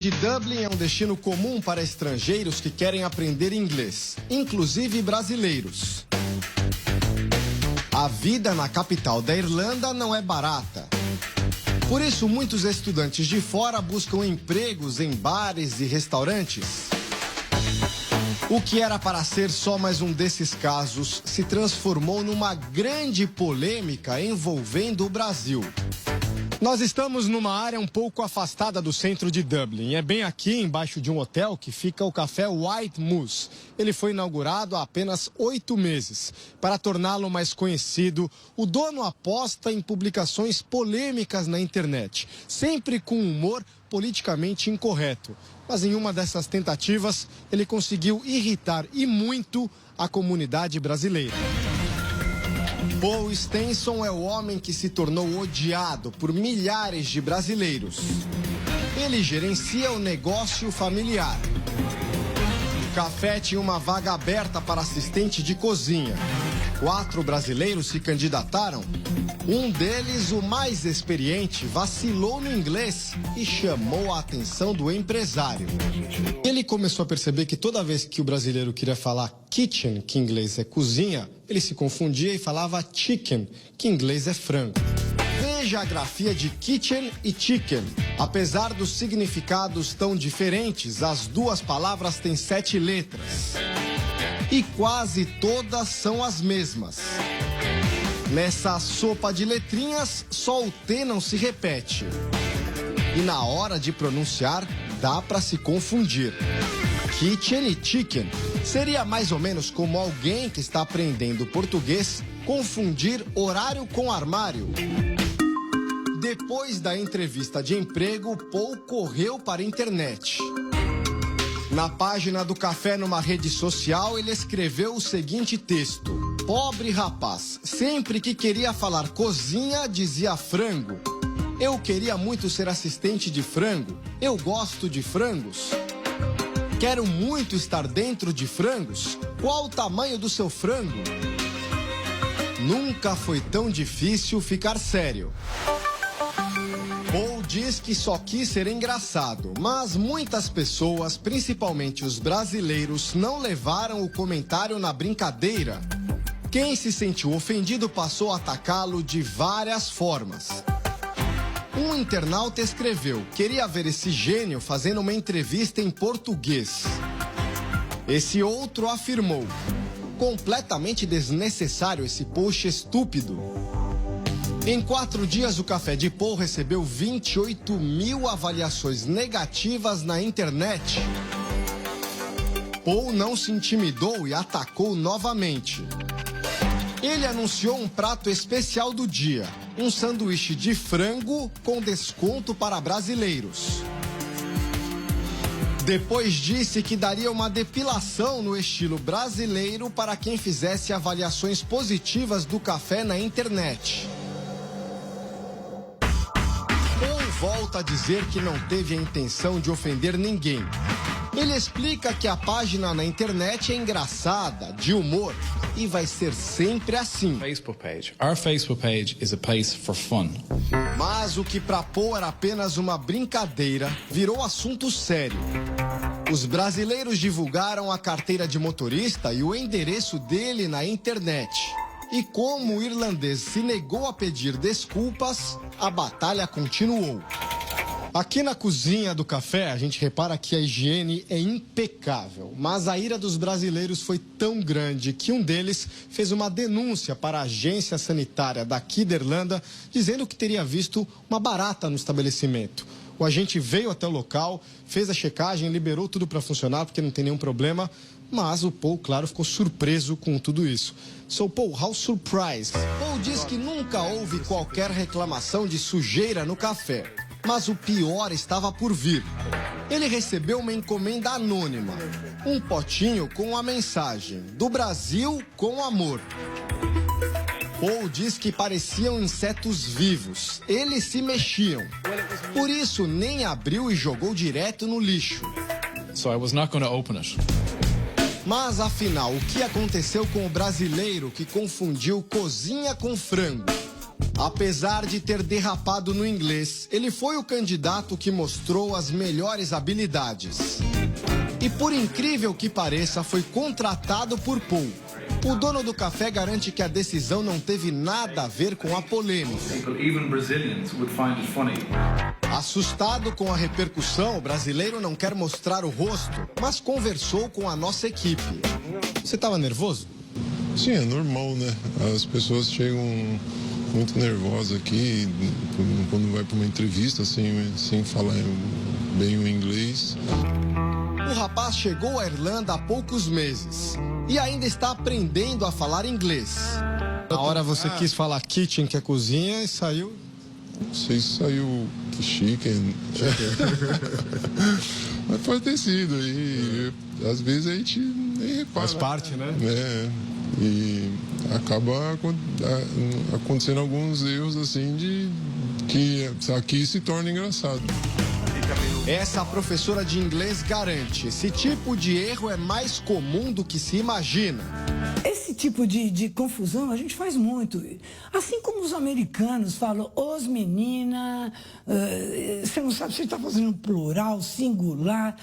De Dublin é um destino comum para estrangeiros que querem aprender inglês, inclusive brasileiros. A vida na capital da Irlanda não é barata. Por isso, muitos estudantes de fora buscam empregos em bares e restaurantes. O que era para ser só mais um desses casos se transformou numa grande polêmica envolvendo o Brasil. Nós estamos numa área um pouco afastada do centro de Dublin. É bem aqui, embaixo de um hotel, que fica o café White Moose. Ele foi inaugurado há apenas 8 meses. Para torná-lo mais conhecido, o dono aposta em publicações polêmicas na internet, sempre com humor politicamente incorreto. Mas em uma dessas tentativas, ele conseguiu irritar e muito a comunidade brasileira. Paul Stenson é o homem que se tornou odiado por milhares de brasileiros. Ele gerencia o negócio familiar. O café tinha uma vaga aberta para assistente de cozinha. 4 brasileiros se candidataram. Um deles, o mais experiente, vacilou no inglês e chamou a atenção do empresário. Ele começou a perceber que toda vez que o brasileiro queria falar kitchen, que em inglês é cozinha, ele se confundia e falava chicken, que em inglês é frango. Veja a grafia de kitchen e chicken. Apesar dos significados tão diferentes, as duas palavras têm 7 letras. E quase todas são as mesmas. Nessa sopa de letrinhas, só o T não se repete. E na hora de pronunciar, dá para se confundir. Kitchen e chicken seria mais ou menos como alguém que está aprendendo português confundir horário com armário. Depois da entrevista de emprego, Paul correu para a internet. Na página do café numa rede social, ele escreveu o seguinte texto: pobre rapaz, sempre que queria falar cozinha, dizia frango. Eu queria muito ser assistente de frango. Eu gosto de frangos. Quero muito estar dentro de frangos. Qual o tamanho do seu frango? Nunca foi tão difícil ficar sério. Paul diz que só quis ser engraçado, mas muitas pessoas, principalmente os brasileiros, não levaram o comentário na brincadeira. Quem se sentiu ofendido passou a atacá-lo de várias formas. Um internauta escreveu: queria ver esse gênio fazendo uma entrevista em português. Esse outro afirmou: completamente desnecessário esse post estúpido. Em 4 dias, o Café de Paul recebeu 28 mil avaliações negativas na internet. Paul não se intimidou e atacou novamente. Ele anunciou um prato especial do dia, um sanduíche de frango com desconto para brasileiros. Depois disse que daria uma depilação no estilo brasileiro para quem fizesse avaliações positivas do café na internet. Volta a dizer que não teve a intenção de ofender ninguém. Ele explica que a página na internet é engraçada, de humor, e vai ser sempre assim. Our Facebook page is a place for fun. Mas o que para Paul era apenas uma brincadeira, virou assunto sério. Os brasileiros divulgaram a carteira de motorista e o endereço dele na internet. E como o irlandês se negou a pedir desculpas, a batalha continuou. Aqui na cozinha do café, a gente repara que a higiene é impecável. Mas a ira dos brasileiros foi tão grande que um deles fez uma denúncia para a agência sanitária daqui da Irlanda, dizendo que teria visto uma barata no estabelecimento. O agente veio até o local, fez a checagem, liberou tudo para funcionar, porque não tem nenhum problema. Mas o Paul, claro, ficou surpreso com tudo isso. So, Paul, how surprised? Paul diz que nunca houve qualquer reclamação de sujeira no café. Mas o pior estava por vir. Ele recebeu uma encomenda anônima. Um potinho com a mensagem: do Brasil com amor. Paul diz que pareciam insetos vivos. Eles se mexiam. Por isso, nem abriu e jogou direto no lixo. So I was not going to open it. Mas, afinal, o que aconteceu com o brasileiro que confundiu cozinha com frango? Apesar de ter derrapado no inglês, ele foi o candidato que mostrou as melhores habilidades. E por incrível que pareça, foi contratado por Paul. O dono do café garante que a decisão não teve nada a ver com a polêmica. Assustado com a repercussão, o brasileiro não quer mostrar o rosto, mas conversou com a nossa equipe. Você estava nervoso? Sim, é normal, né? As pessoas chegam muito nervosas aqui quando vai para uma entrevista sem falar bem o inglês. O rapaz chegou à Irlanda há poucos meses e ainda está aprendendo a falar inglês. Na hora você quis falar kitchen, que é cozinha, e saiu... Não sei se saiu chicken. Mas pode ter sido. E às vezes a gente nem repara. Faz parte, né? É. E acaba acontecendo alguns erros assim que aqui se torna engraçado. Essa professora de inglês garante, esse tipo de erro é mais comum do que se imagina. Esse tipo de confusão a gente faz muito. Assim como os americanos falam, os menina, você não sabe se está fazendo plural, singular.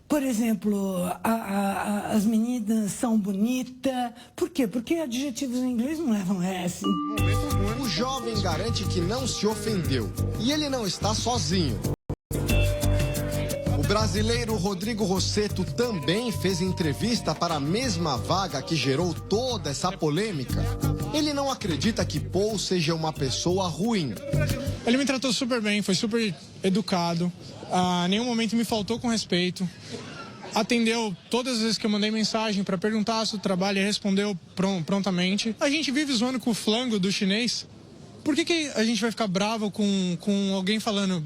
Por exemplo, as meninas são bonitas. Por quê? Porque adjetivos em inglês não levam S. O jovem garante que não se ofendeu e ele não está sozinho. O brasileiro Rodrigo Rosseto também fez entrevista para a mesma vaga que gerou toda essa polêmica. Ele não acredita que Paul seja uma pessoa ruim. Ele me tratou super bem, foi super educado, a nenhum momento me faltou com respeito. Atendeu todas as vezes que eu mandei mensagem para perguntar sobre o trabalho e respondeu prontamente. A gente vive zoando com o flango do chinês. Por que a gente vai ficar bravo com alguém fazendo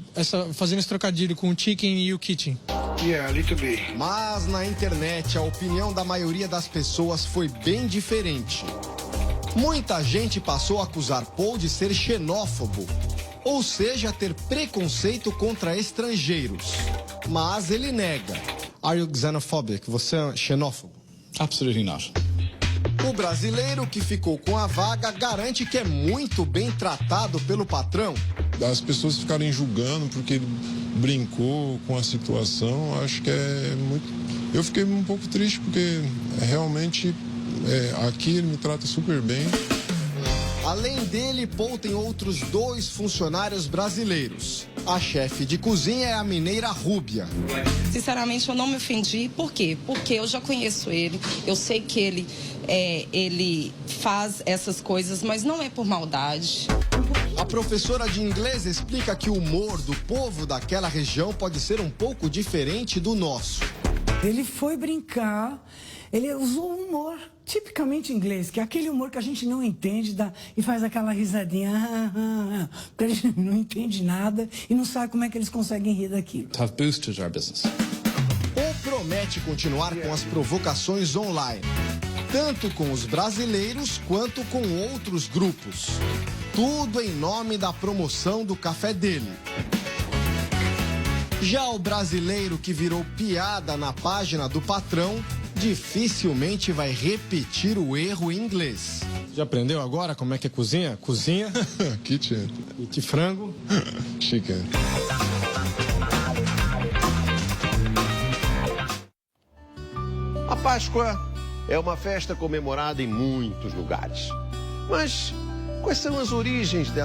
esse trocadilho com o chicken e o kitchen? Yeah, a little bit. Mas na internet a opinião da maioria das pessoas foi bem diferente. Muita gente passou a acusar Paul de ser xenófobo, ou seja, ter preconceito contra estrangeiros. Mas ele nega. Are you xenophobic? Você é xenófobo? Absolutely not. O brasileiro que ficou com a vaga garante que é muito bem tratado pelo patrão. As pessoas ficarem julgando porque ele brincou com a situação, acho que é muito... Eu fiquei um pouco triste porque realmente aqui ele me trata super bem. Além dele, Paul tem outros 2 funcionários brasileiros. A chefe de cozinha é a mineira Rúbia. Sinceramente, eu não me ofendi. Por quê? Porque eu já conheço ele, eu sei que ele faz essas coisas, mas não é por maldade. A professora de inglês explica que o humor do povo daquela região pode ser um pouco diferente do nosso. Ele foi brincar, ele usou um humor tipicamente inglês, que é aquele humor que a gente não entende e faz aquela risadinha, porque a gente não entende nada e não sabe como é que eles conseguem rir daquilo. Have boosted our business. Ou promete continuar com as provocações online, tanto com os brasileiros quanto com outros grupos. Tudo em nome da promoção do café dele. Já o brasileiro que virou piada na página do patrão dificilmente vai repetir o erro em inglês. Já aprendeu agora como é que é cozinha? Cozinha. Kitchen. E frango. Chicken. A Páscoa é uma festa comemorada em muitos lugares. Mas quais são as origens dessa